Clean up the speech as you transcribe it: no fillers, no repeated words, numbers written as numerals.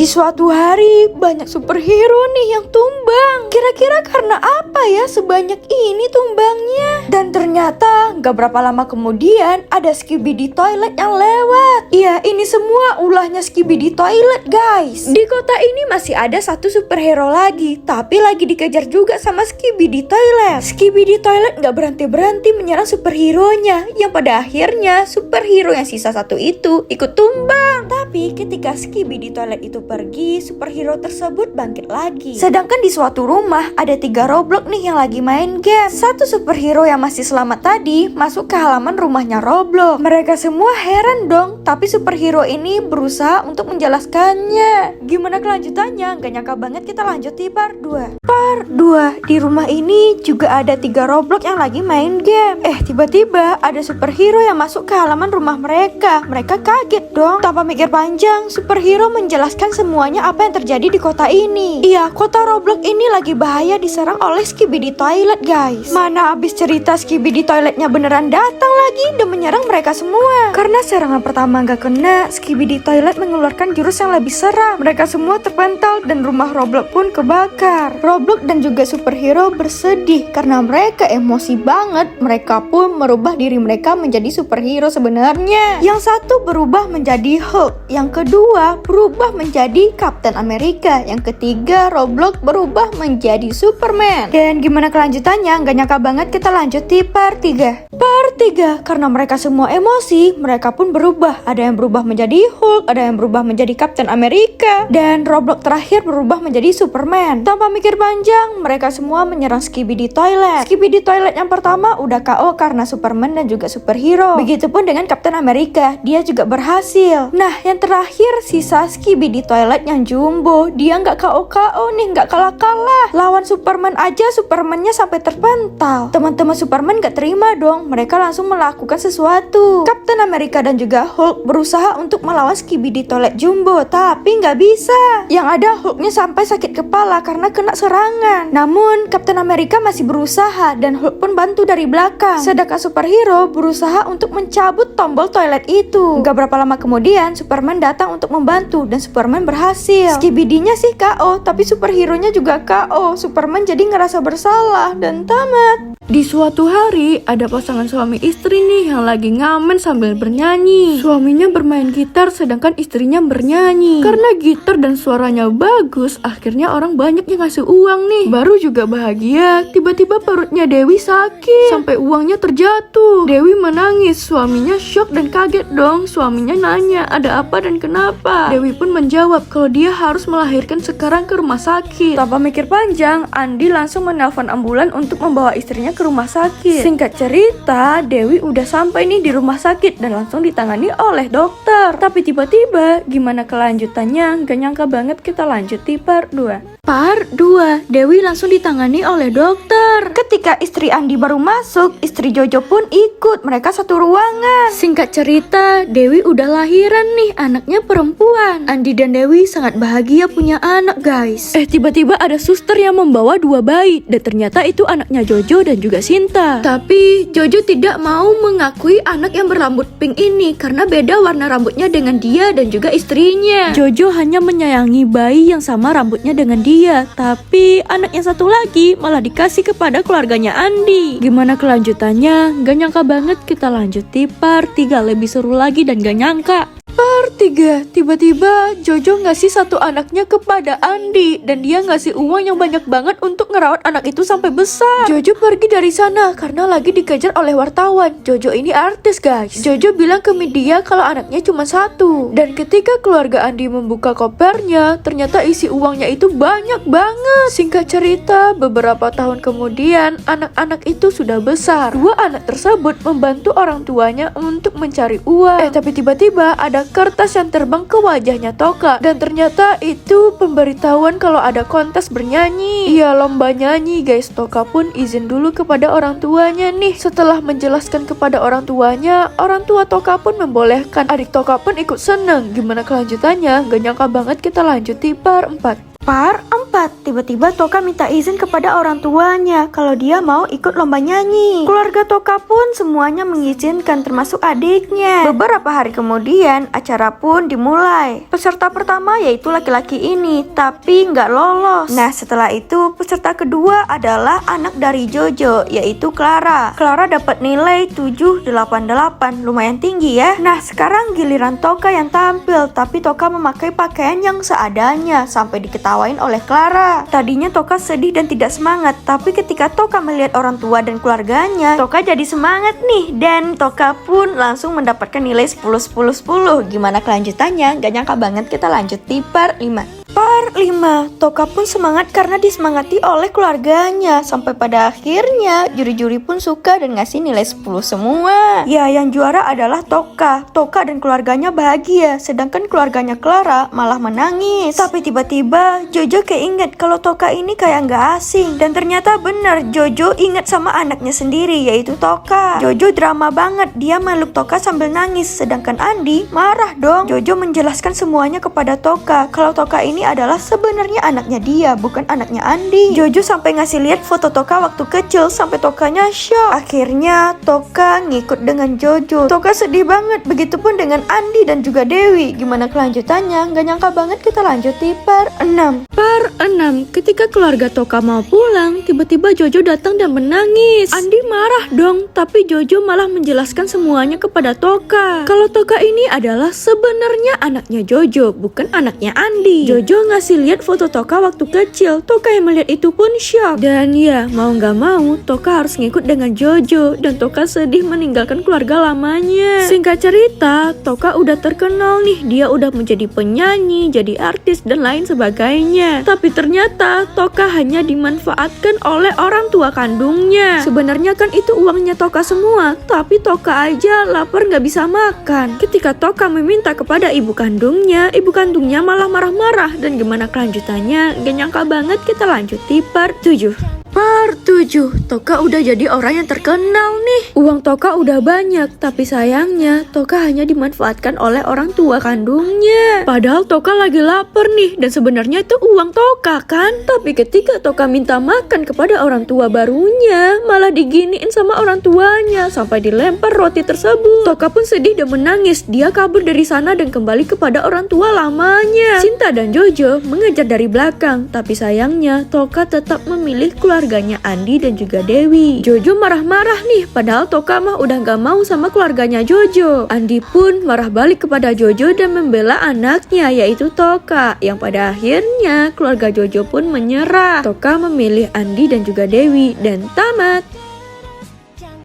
Di suatu hari banyak superhero nih yang tumbang. Kira-kira karena apa ya sebanyak ini tumbangnya? Dan ternyata gak berapa lama kemudian ada Skibidi Toilet yang lewat. Iya, ini semua ulahnya Skibidi Toilet guys. Di kota ini masih ada satu superhero lagi, tapi lagi dikejar juga sama Skibidi Toilet. Skibidi Toilet gak berhenti-berhenti menyerang superhero-nya, yang pada akhirnya superhero yang sisa satu itu ikut tumbang. Tapi ketika Skibidi Toilet itu pergi, superhero tersebut bangkit lagi. Sedangkan di suatu rumah ada 3 Roblox nih yang lagi main game. Satu superhero yang masih selamat tadi masuk ke halaman rumahnya Roblox. Mereka semua heran dong, tapi superhero ini berusaha untuk menjelaskannya. Gimana kelanjutannya? Gak nyangka banget kita lanjut di part 2. Part 2, di rumah ini juga ada 3 Roblox yang lagi main game. Tiba-tiba ada superhero yang masuk ke halaman rumah mereka. Mereka kaget dong. Tanpa mikir panjang, superhero menjelaskan semuanya apa yang terjadi di kota ini. Iya, kota Roblox ini lagi bahaya diserang oleh Skibidi Toilet guys. Mana abis cerita Skibidi Toiletnya beneran datang lagi dan menyerang mereka semua. Karena serangan pertama gak kena, Skibidi Toilet mengeluarkan jurus yang lebih seram. Mereka semua terpental dan rumah Roblox pun kebakar. Roblox dan juga superhero bersedih karena mereka emosi banget. Mereka pun merubah diri mereka menjadi superhero sebenarnya. Yang satu berubah menjadi Hulk, yang kedua berubah menjadi Captain America, yang ketiga Roblox berubah menjadi Superman. Dan gimana kelanjutannya? Gak nyangka banget kita lanjut di part 3. Part 3, karena mereka semua emosi, mereka pun berubah. Ada yang berubah menjadi Hulk, ada yang berubah menjadi Captain America, dan Roblox terakhir berubah menjadi Superman. Tanpa mikir panjang, mereka semua menyerang Skibidi Toilet. Skibidi Toilet yang pertama udah KO karena Superman dan juga superhero. Begitupun dengan Captain America, dia juga berhasil. Nah, yang terakhir sisa Skibidi Toilet yang jumbo. Dia nggak KO-KO nih, nggak kalah-kalah. Lawan Superman aja, Supermannya sampai terpental. Teman-teman Superman nggak terima dong. Mereka langsung melakukan sesuatu. Captain America dan juga Hulk berusaha untuk melawan Skibidi Toilet jumbo, tapi nggak bisa. Yang ada Hulknya sampai sakit kepala karena kena serangan. Namun Captain America masih berusaha dan Hulk pun bantu dari belakang. Sedangkan superhero berusaha untuk mencabut tombol toilet itu. Gak berapa lama kemudian Superman datang untuk membantu dan Superman berhasil. Skibidinya sih KO, tapi superhero-nya juga KO. Superman jadi ngerasa bersalah dan tamat. Di suatu hari ada pasangan suami istri nih yang lagi ngamen sambil bernyanyi. Suaminya bermain gitar sedangkan istrinya bernyanyi. Karena gitar dan suaranya bagus, akhirnya orang banyak yang ngasih uang nih. Baru juga bahagia, tiba-tiba perutnya Dewi sakit sampai uangnya terjatuh. Dewi menangis, suaminya shock dan kaget dong. Suaminya nanya ada apa dan kenapa. Dewi pun menjawab kalau dia harus melahirkan sekarang ke rumah sakit. Tanpa mikir panjang, Andi langsung menelpon ambulan untuk membawa istrinya ke rumah sakit. Singkat cerita, Dewi udah sampai nih di rumah sakit dan langsung ditangani oleh dokter. Tapi tiba-tiba gimana kelanjutannya? Gak nyangka banget kita lanjut di part 2. Part 2, Dewi langsung ditangani oleh dokter. Ketika istri Andi baru masuk, istri Jojo pun ikut. Mereka satu ruangan. Singkat cerita, Dewi udah lahiran nih, anaknya perempuan. Andi dan Dewi sangat bahagia punya anak guys. Tiba-tiba ada suster yang membawa 2 bayi. Dan ternyata itu anaknya Jojo dan juga Sinta. Tapi Jojo tidak mau mengakui anak yang berambut pink ini karena beda warna rambutnya dengan dia dan juga istrinya. Jojo hanya menyayangi bayi yang sama rambutnya dengan dia, tapi anak yang satu lagi malah dikasih kepada keluarganya Andi. Gimana kelanjutannya? Gak nyangka banget kita lanjut di part 3, lebih seru lagi dan gak nyangka. Part 3, tiba-tiba Jojo ngasih satu anaknya kepada Andi dan dia ngasih uang yang banyak banget untuk ngerawat anak itu sampai besar. Jojo pergi dari sana karena lagi dikejar oleh wartawan. Jojo ini artis guys. Jojo bilang ke media kalau anaknya cuma 1. Dan ketika keluarga Andi membuka kopernya, ternyata isi uangnya itu banyak banget. Singkat cerita, beberapa tahun kemudian anak-anak itu sudah besar. 2 anak tersebut membantu orang tuanya untuk mencari uang. Tapi tiba-tiba ada kertas yang terbang ke wajahnya Toka. Dan ternyata itu pemberitahuan kalau ada kontes bernyanyi. Iya, lomba nyanyi guys. Toka pun izin dulu kepada orang tuanya nih. Setelah menjelaskan kepada orang tuanya, orang tua Toka pun membolehkan. Adik Toka pun ikut seneng. Gimana kelanjutannya? Gak nyangka banget kita lanjut di part 4. Part 4, tepat. Tiba-tiba Toka minta izin kepada orang tuanya kalau dia mau ikut lomba nyanyi. Keluarga Toka pun semuanya mengizinkan, termasuk adiknya. Beberapa hari kemudian acara pun dimulai. Peserta pertama yaitu laki-laki ini, tapi nggak lolos. Nah, setelah itu peserta kedua adalah anak dari Jojo, yaitu Clara. Clara dapat nilai 788, lumayan tinggi ya. Nah, sekarang giliran Toka yang tampil, tapi Toka memakai pakaian yang seadanya sampai diketawain oleh Clara. Tadinya Toka sedih dan tidak semangat, tapi ketika Toka melihat orang tua dan keluarganya, Toka jadi semangat nih, dan Toka pun langsung mendapatkan nilai 10. Gimana kelanjutannya? Gak nyangka banget kita lanjut di part 5. Part 5, Toka pun semangat karena disemangati oleh keluarganya. Sampai pada akhirnya juri-juri pun suka dan ngasih nilai 10 semua. Ya, yang juara adalah Toka. Toka dan keluarganya bahagia, sedangkan keluarganya Clara malah menangis. Tapi tiba-tiba Jojo keinget kalau Toka ini kayak nggak asing. Dan ternyata benar, Jojo ingat sama anaknya sendiri, yaitu Toka. Jojo drama banget, dia meluk Toka sambil nangis. Sedangkan Andi marah dong. Jojo menjelaskan semuanya kepada Toka kalau Toka ini adalah sebenarnya anaknya dia, bukan anaknya Andi. Jojo sampai ngasih lihat foto Toka waktu kecil sampai Tokanya shock. Akhirnya Toka ngikut dengan Jojo. Toka sedih banget, begitupun dengan Andi dan juga Dewi. Gimana kelanjutannya? Gak nyangka banget kita lanjut di part 6. Part 6, ketika keluarga Toka mau pulang, tiba-tiba Jojo datang dan menangis. Andi marah dong, tapi Jojo malah menjelaskan semuanya kepada Toka. Kalau Toka ini adalah sebenarnya anaknya Jojo, bukan anaknya Andi. Jojo ngasih lihat foto Toka waktu kecil. Toka yang melihat itu pun shock. Dan ya, mau gak mau, Toka harus ngikut dengan Jojo. Dan Toka sedih meninggalkan keluarga lamanya. Singkat cerita, Toka udah terkenal nih. Dia udah menjadi penyanyi, jadi artis, dan lain sebagainya. Tapi ternyata Toka hanya dimanfaatkan oleh orang tua kandungnya. Sebenarnya kan itu uangnya Toka semua, tapi Toka aja lapar gak bisa makan. Ketika Toka meminta kepada ibu kandungnya malah marah-marah. Dan gimana kelanjutannya? Gak nyangka banget kita lanjut di part 7. Part 7, Toka udah jadi orang yang terkenal nih. Uang Toka udah banyak, tapi sayangnya Toka hanya dimanfaatkan oleh orang tua kandungnya. Padahal Toka lagi lapar nih, dan sebenarnya itu uang Toka kan. Tapi ketika Toka minta makan kepada orang tua barunya, malah diginiin sama orang tuanya sampai dilempar roti tersebut. Toka pun sedih dan menangis. Dia kabur dari sana dan kembali kepada orang tua lamanya. Sinta dan Jojo mengejar dari belakang, tapi sayangnya Toka tetap memilih keluarganya Andi dan juga Dewi. Jojo marah-marah nih, padahal Toka mah udah gak mau sama keluarganya Jojo. Andi pun marah balik kepada Jojo dan membela anaknya, yaitu Toka, yang pada akhirnya keluarga Jojo pun menyerah. Toka memilih Andi dan juga Dewi, dan tamat.